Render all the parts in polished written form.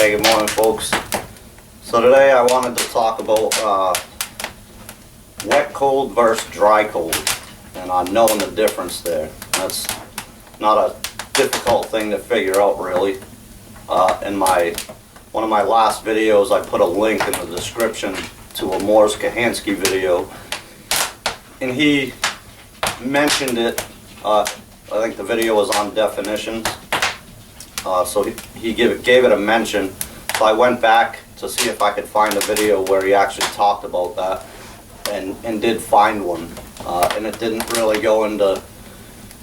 Hey, good morning, folks. So today I wanted to talk about wet cold versus dry cold, and knowing the difference there. That's not a difficult thing to figure out, really. In one of my last videos, I put a link in the description to a Morris Kahansky video, and he mentioned it. I think the video was on definitions, so he gave it a mention. So I went back to see if I could find a video where he actually talked about that, and did find one, and it didn't really go into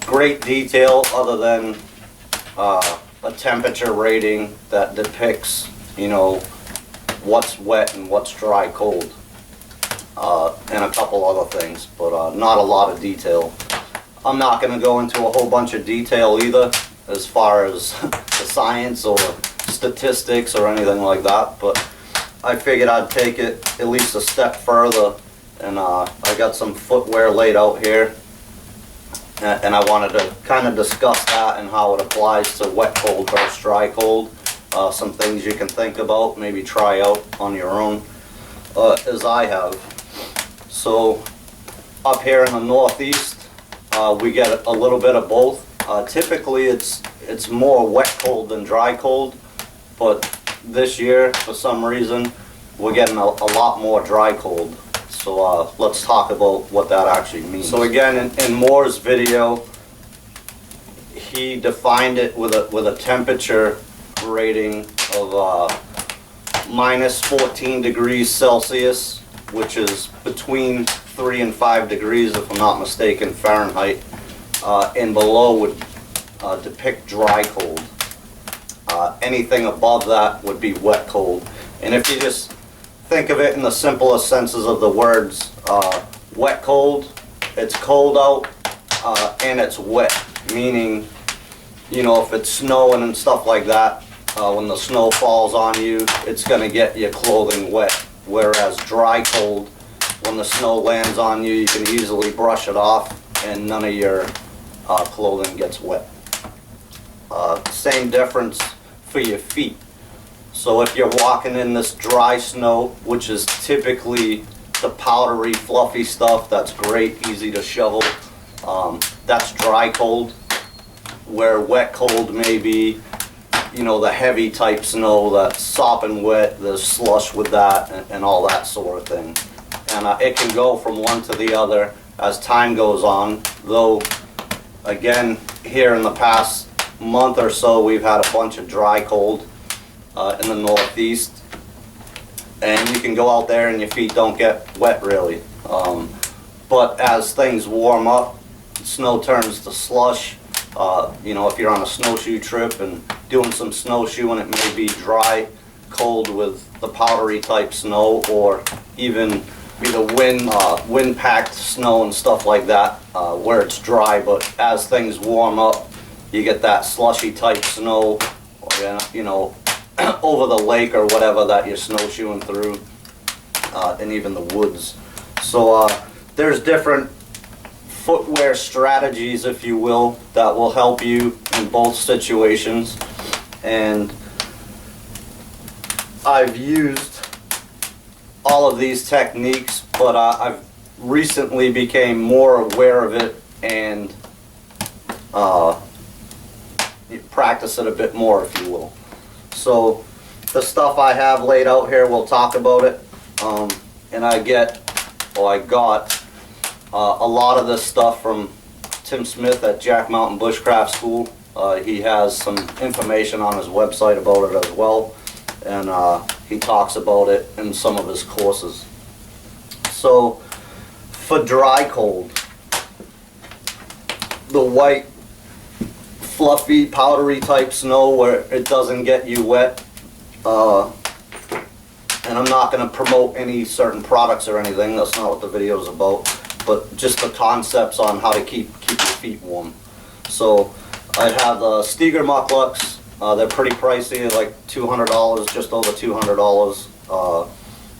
great detail other than a temperature rating that depicts, you know, what's wet and what's dry cold, and a couple other things, but not a lot of detail. I'm not going to go into a whole bunch of detail either as far as the science or statistics or anything like that, but I figured I'd take it at least a step further, and I got some footwear laid out here, and I wanted to kind of discuss that and how it applies to wet cold versus dry cold. Some things you can think about, maybe try out on your own, as I have. So up here in the Northeast, we get a little bit of both. Typically it's more wet cold than dry cold, but this year for some reason we're getting a lot more dry cold. So let's talk about what that actually means. So again, in Moore's video, he defined it with a temperature rating of minus 14 degrees Celsius, which is between 3 and 5 degrees, if I'm not mistaken, Fahrenheit, and below would depict dry cold. Anything above that would be wet cold. And if you just think of it in the simplest senses of the words, wet cold, it's cold out and it's wet, meaning, you know, if it's snowing and stuff like that, when the snow falls on you, it's going to get your clothing wet. Whereas dry cold, when the snow lands on you, you can easily brush it off and none of your clothing gets wet. Same difference for your feet. So if you're walking in this dry snow, which is typically the powdery, fluffy stuff that's great, easy to shovel, that's dry cold. Where wet cold may be, you know, the heavy type snow that's sopping wet, there's slush with that, and all that sort of thing. And it can go from one to the other as time goes on, though again, here in the past month or so, we've had a bunch of dry cold in the Northeast, and you can go out there and your feet don't get wet really. But as things warm up, snow turns to slush. You know, if you're on a snowshoe trip and doing some snowshoeing, it may be dry cold with the powdery type snow, or even the wind-packed snow and stuff like that, where it's dry, but as things warm up, you get that slushy type snow, you know, over the lake or whatever that you're snowshoeing through, and even the woods. So there's different footwear strategies, if you will, that will help you in both situations, and I've used all of these techniques, but I've recently became more aware of it and practice it a bit more, if you will. So the stuff I have laid out here, we'll talk about it, and I got a lot of this stuff from Tim Smith at Jack Mountain Bushcraft School. He has some information on his website about it as well, and he talks about it in some of his courses. So for dry cold, the white, fluffy, powdery type snow where it doesn't get you wet, and I'm not going to promote any certain products or anything, that's not what the video is about, but just the concepts on how to keep your feet warm. So I have the Steger mucklucks. They're pretty pricey, like $200, just over $200.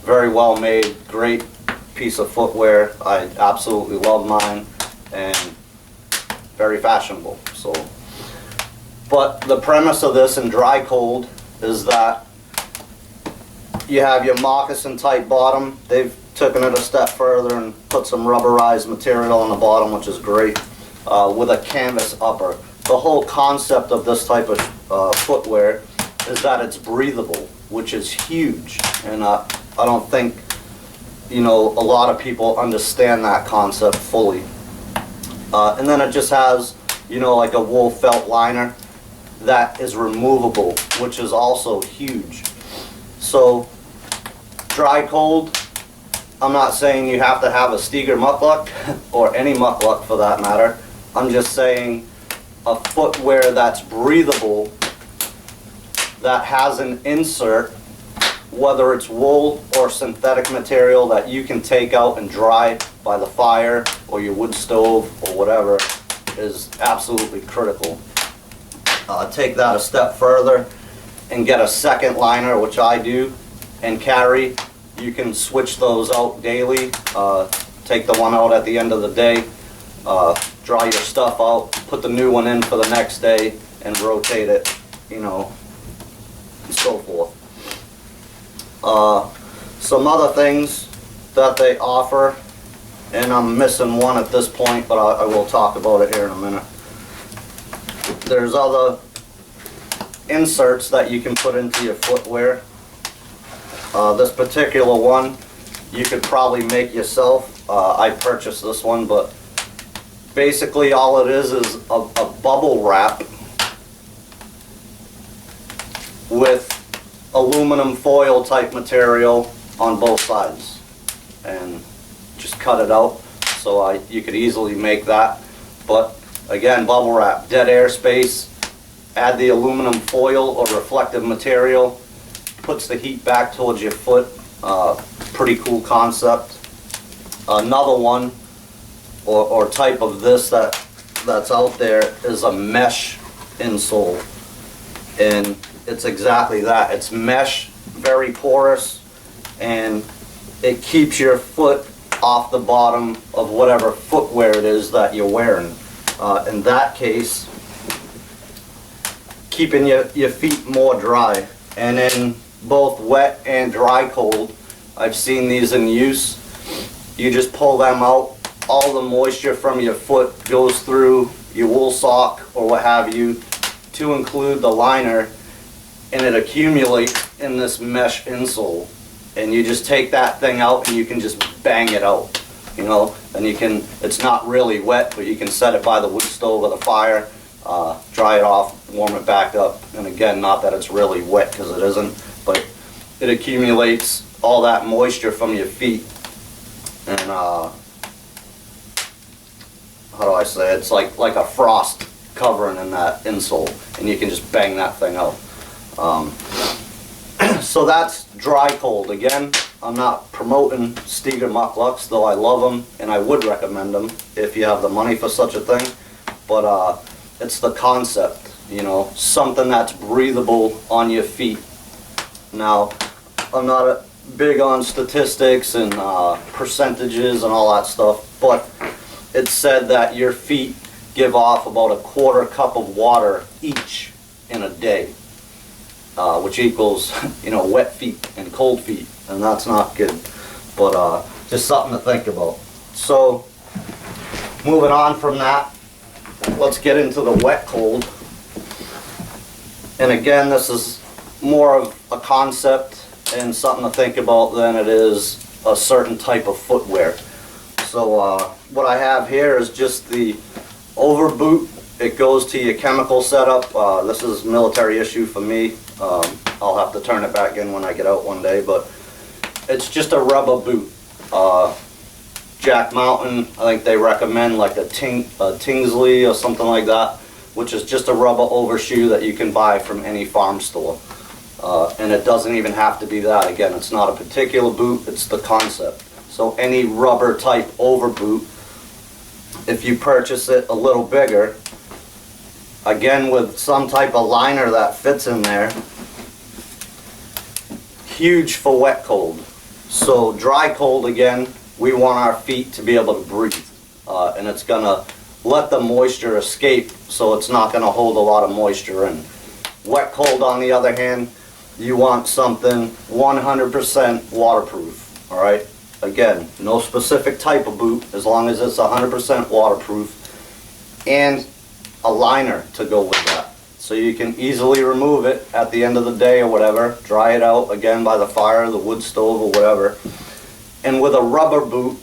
Very well made, great piece of footwear. I absolutely love mine, and very fashionable. So, but the premise of this in dry cold is that you have your moccasin type bottom. They've taken it a step further and put some rubberized material on the bottom, which is great, with a canvas upper. The whole concept of this type of footwear is that it's breathable, which is huge, and I don't think, you know, a lot of people understand that concept fully. And then it just has, you know, like a wool felt liner that is removable, which is also huge. So dry cold, I'm not saying you have to have a Steger muckluck or any muckluck for that matter. I'm just saying a footwear that's breathable, that has an insert, whether it's wool or synthetic material that you can take out and dry by the fire or your wood stove or whatever, is absolutely critical. Take that a step further and get a second liner, which I do and carry. You can switch those out daily. Take the one out at the end of the day, dry your stuff out, put the new one in for the next day, and rotate it, you know, and so forth. Some other things that they offer, and I'm missing one at this point, but I will talk about it here in a minute. There's other inserts that you can put into your footwear. This particular one you could probably make yourself. I purchased this one, but basically all it is a bubble wrap with aluminum foil type material on both sides, and just cut it out. So you could easily make that, but again, bubble wrap, dead air space, add the aluminum foil or reflective material, puts the heat back towards your foot. Pretty cool concept. Another one or type of this that's out there is a mesh insole, and it's exactly that. It's mesh, very porous, and it keeps your foot off the bottom of whatever footwear it is that you're wearing. In that case, keeping your feet more dry. And in both wet and dry cold, I've seen these in use. You just pull them out, all the moisture from your foot goes through your wool sock or what have you to include the liner, and it accumulates in this mesh insole. And you just take that thing out and you can just bang it out, you know, and you can, it's not really wet, but you can set it by the wood stove or the fire, dry it off, warm it back up. And again, not that it's really wet, because it isn't, but it accumulates all that moisture from your feet. And how do I say it? It's like a frost covering in that insole, and you can just bang that thing out. So that's dry cold. Again, I'm not promoting Steger mucklucks, though I love them and I would recommend them if you have the money for such a thing. But it's the concept, you know, something that's breathable on your feet. Now, I'm not big on statistics and percentages and all that stuff, but it's said that your feet give off about a quarter cup of water each in a day. Which equals, you know, wet feet and cold feet, and that's not good. But just something to think about. So, moving on from that, let's get into the wet cold. And again, this is more of a concept and something to think about than it is a certain type of footwear. So what I have here is just the over boot. It goes to your chemical setup. This is military issue for me. I'll have to turn it back in when I get out one day, but it's just a rubber boot. Jack Mountain, I think they recommend like a Tingsley or something like that, which is just a rubber overshoe that you can buy from any farm store. And it doesn't even have to be that. Again, it's not a particular boot, it's the concept. So any rubber type over boot, if you purchase it a little bigger, again with some type of liner that fits in there, huge for wet cold. So dry cold, again, we want our feet to be able to breathe, and it's gonna let the moisture escape, so it's not gonna hold a lot of moisture in. Wet cold, on the other hand, you want something 100% waterproof, all right? Again, no specific type of boot, as long as it's 100% waterproof, and a liner to go with that. So you can easily remove it at the end of the day or whatever, dry it out again by the fire, the wood stove or whatever. And with a rubber boot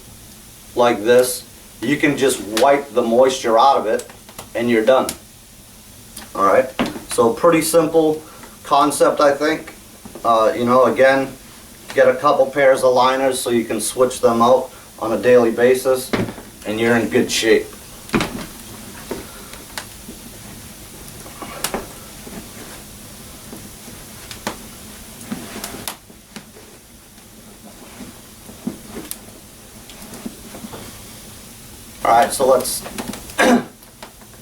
like this, you can just wipe the moisture out of it and you're done. All right, so pretty simple concept, I think. You know, again, get a couple pairs of liners so you can switch them out on a daily basis and you're in good shape. All right, so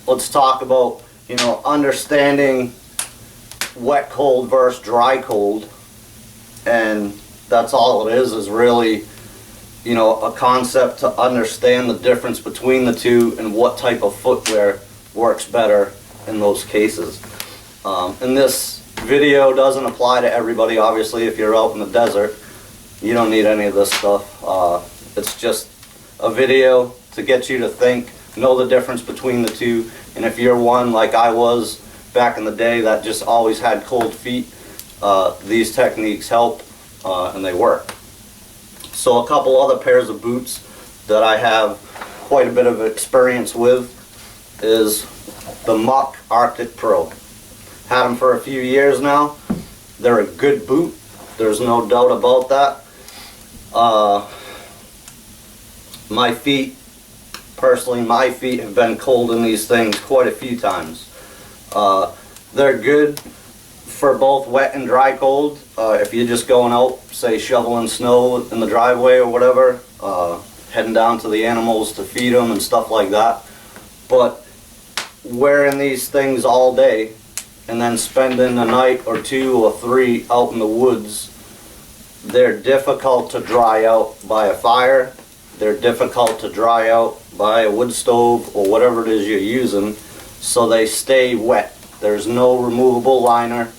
let's talk about, you know, understanding wet cold versus dry cold. And that's all it is really, you know, a concept to understand the difference between the two and what type of footwear works better in those cases. And this video doesn't apply to everybody, obviously. If you're out in the desert, you don't need any of this stuff. It's just a video to get you to think, know the difference between the two. And if you're one like I was back in the day that just always had cold feet, these techniques help and they work. So a couple other pairs of boots that I have quite a bit of experience with is the Muck Arctic Pro. Had them for a few years now. They're a good boot, there's no doubt about that. My feet, personally, my feet have been cold in these things quite a few times. They're good for both wet and dry cold. If you're just going out, say shoveling snow in the driveway or whatever, heading down to the animals to feed them and stuff like that. But wearing these things all day and then spending a night or two or three out in the woods, they're difficult to dry out by a fire. They're difficult to dry out by a wood stove or whatever it is you're using, so they stay wet. There's no removable liner.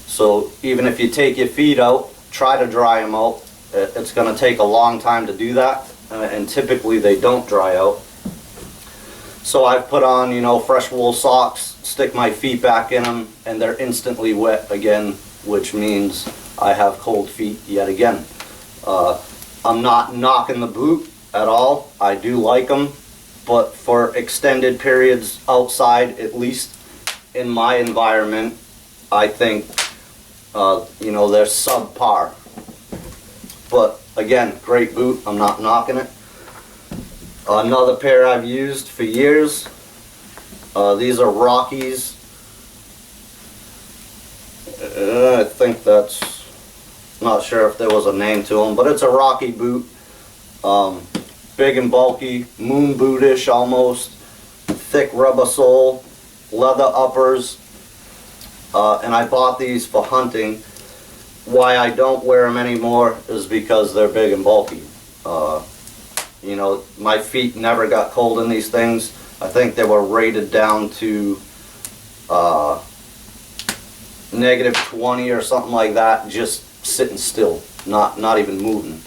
So even if you take your feet out, try to dry them out. It's going to take a long time to do that, and typically they don't dry out. So I've put on, you know, fresh wool socks, stick my feet back in them, and they're instantly wet again, which means I have cold feet yet again. I'm not knocking the boot at all. I do like them, but for extended periods outside, at least in my environment, I think, you know, they're subpar. But again, great boot. I'm not knocking it. Another pair I've used for years. These are Rockies. I think that's, not sure if there was a name to them, but it's a Rocky boot. Big and bulky, moon bootish almost, thick rubber sole, leather uppers, and I bought these for hunting. Why I don't wear them anymore is because they're big and bulky. You know, my feet never got cold in these things. I think they were rated down to -20 or something like that, just sitting still, not even moving.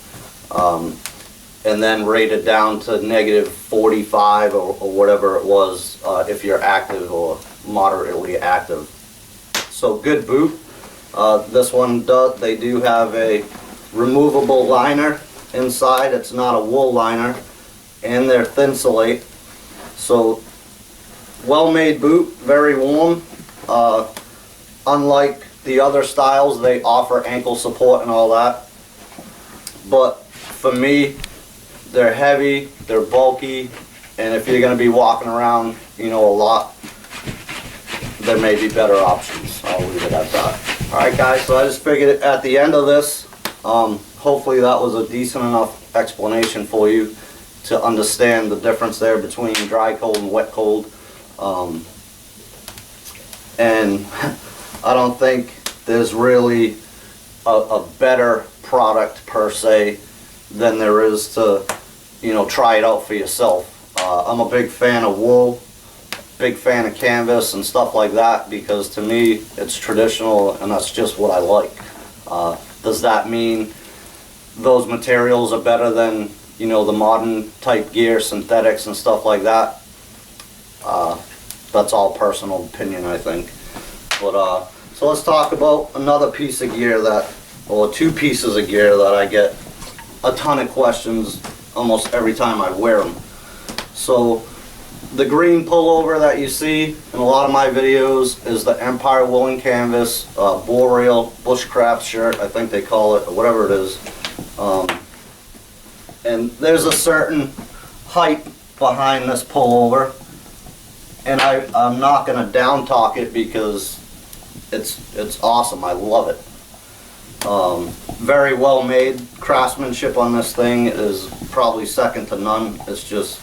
And then rated down to -45 or whatever it was if you're active or moderately active. So good boot. This one they do have a removable liner inside. It's not a wool liner, and they're Insole. So well-made boot, very warm. Unlike the other styles, they offer ankle support and all that. But for me, they're heavy, they're bulky, and if you're going to be walking around, you know, a lot, there may be better options. I'll leave it at that. Alright guys, so I just figured at the end of this, hopefully that was a decent enough explanation for you to understand the difference there between dry cold and wet cold. And I don't think there's really a better product per se than there is to, you know, try it out for yourself. I'm a big fan of wool, big fan of canvas and stuff like that because to me it's traditional and that's just what I like. Does that mean those materials are better than, you know, the modern type gear, synthetics and stuff like that? That's all personal opinion, I think. But so let's talk about another piece of gear that, or two pieces of gear that I get a ton of questions almost every time I wear them. So the green pullover that you see in a lot of my videos is the Empire Woolen Canvas Boreal Bushcraft shirt, I think they call it, or whatever it is. And there's a certain hype behind this pullover, and I'm not going to down talk it because it's awesome. I love it. Very well made. Craftsmanship on this thing is probably second to none. It's just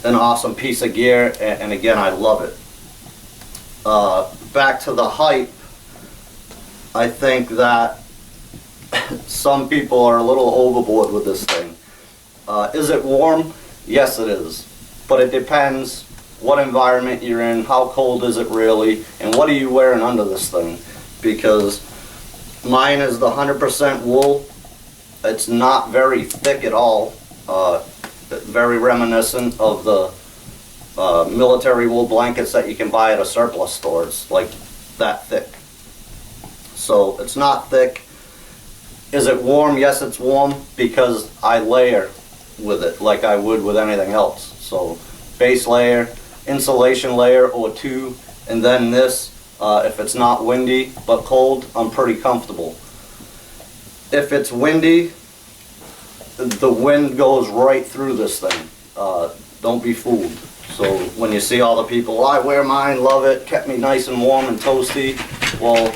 an awesome piece of gear, and again, I love it. Back to the hype, I think that some people are a little overboard with this thing. Is it warm? Yes, it is. But it depends what environment you're in, how cold is it really, and what are you wearing under this thing. Because mine is the 100% wool. It's not very thick at all. Very reminiscent of the military wool blankets that you can buy at a surplus store. It's like that thick. So it's not thick. Is it warm? Yes, it's warm because I layer with it like I would with anything else. So base layer, insulation layer or two, and then this. If it's not windy but cold, I'm pretty comfortable. If it's windy, the wind goes right through this thing. Don't be fooled. So when you see all the people, oh, I wear mine, love it, kept me nice and warm and toasty, well,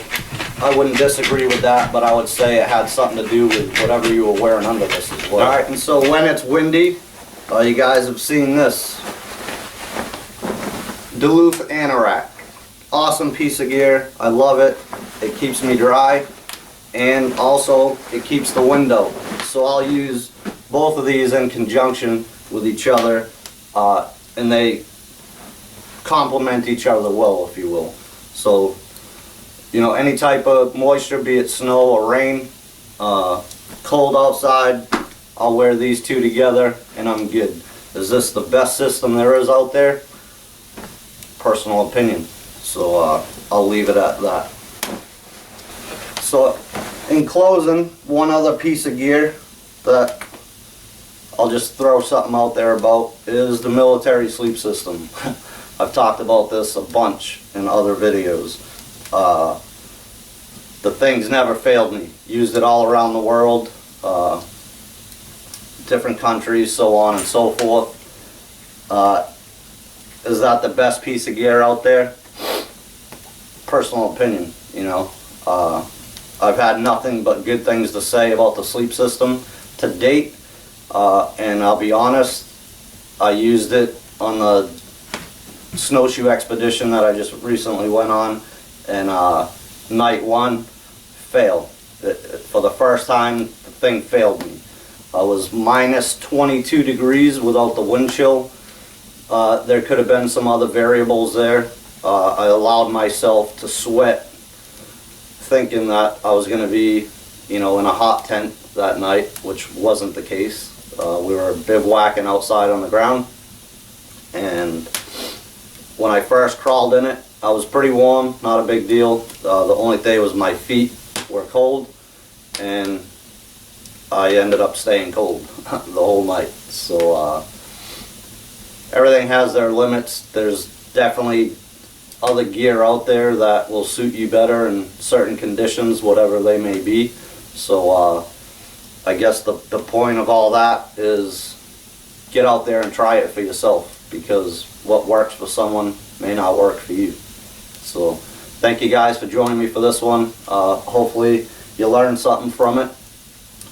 I wouldn't disagree with that, but I would say it had something to do with whatever you were wearing under this as well. Alright, and so when it's windy, you guys have seen this. Duluth Anorak. Awesome piece of gear. I love it. It keeps me dry, and also it keeps the wind out. So I'll use both of these in conjunction with each other, and they complement each other well, if you will. So, you know, any type of moisture, be it snow or rain, cold outside, I'll wear these two together and I'm good. Is this the best system there is out there? Personal opinion. So I'll leave it at that. So in closing, one other piece of gear that I'll just throw something out there about is the military sleep system. I've talked about this a bunch in other videos. The thing's never failed me. Used it all around the world, different countries, so on and so forth. Is that the best piece of gear out there? Personal opinion, you know. I've had nothing but good things to say about the sleep system to date, and I'll be honest, I used it on the snowshoe expedition that I just recently went on, and night one failed. For the first time, the thing failed me. I was minus 22 degrees without the wind chill. There could have been some other variables there. I allowed myself to sweat thinking that I was going to be, you know, in a hot tent that night, which wasn't the case. We were bivouacking outside on the ground, and when I first crawled in it, I was pretty warm, not a big deal. The only thing was my feet were cold, and I ended up staying cold the whole night. So everything has their limits. There's definitely other gear out there that will suit you better in certain conditions, whatever they may be. So I guess the point of all that is get out there and try it for yourself, because what works for someone may not work for you. So thank you guys for joining me for this one. Hopefully you learned something from it.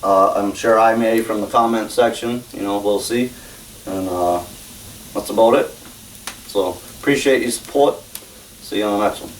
I'm sure I may from the comment section, you know, we'll see. And that's about it. So appreciate your support. See you on the next one.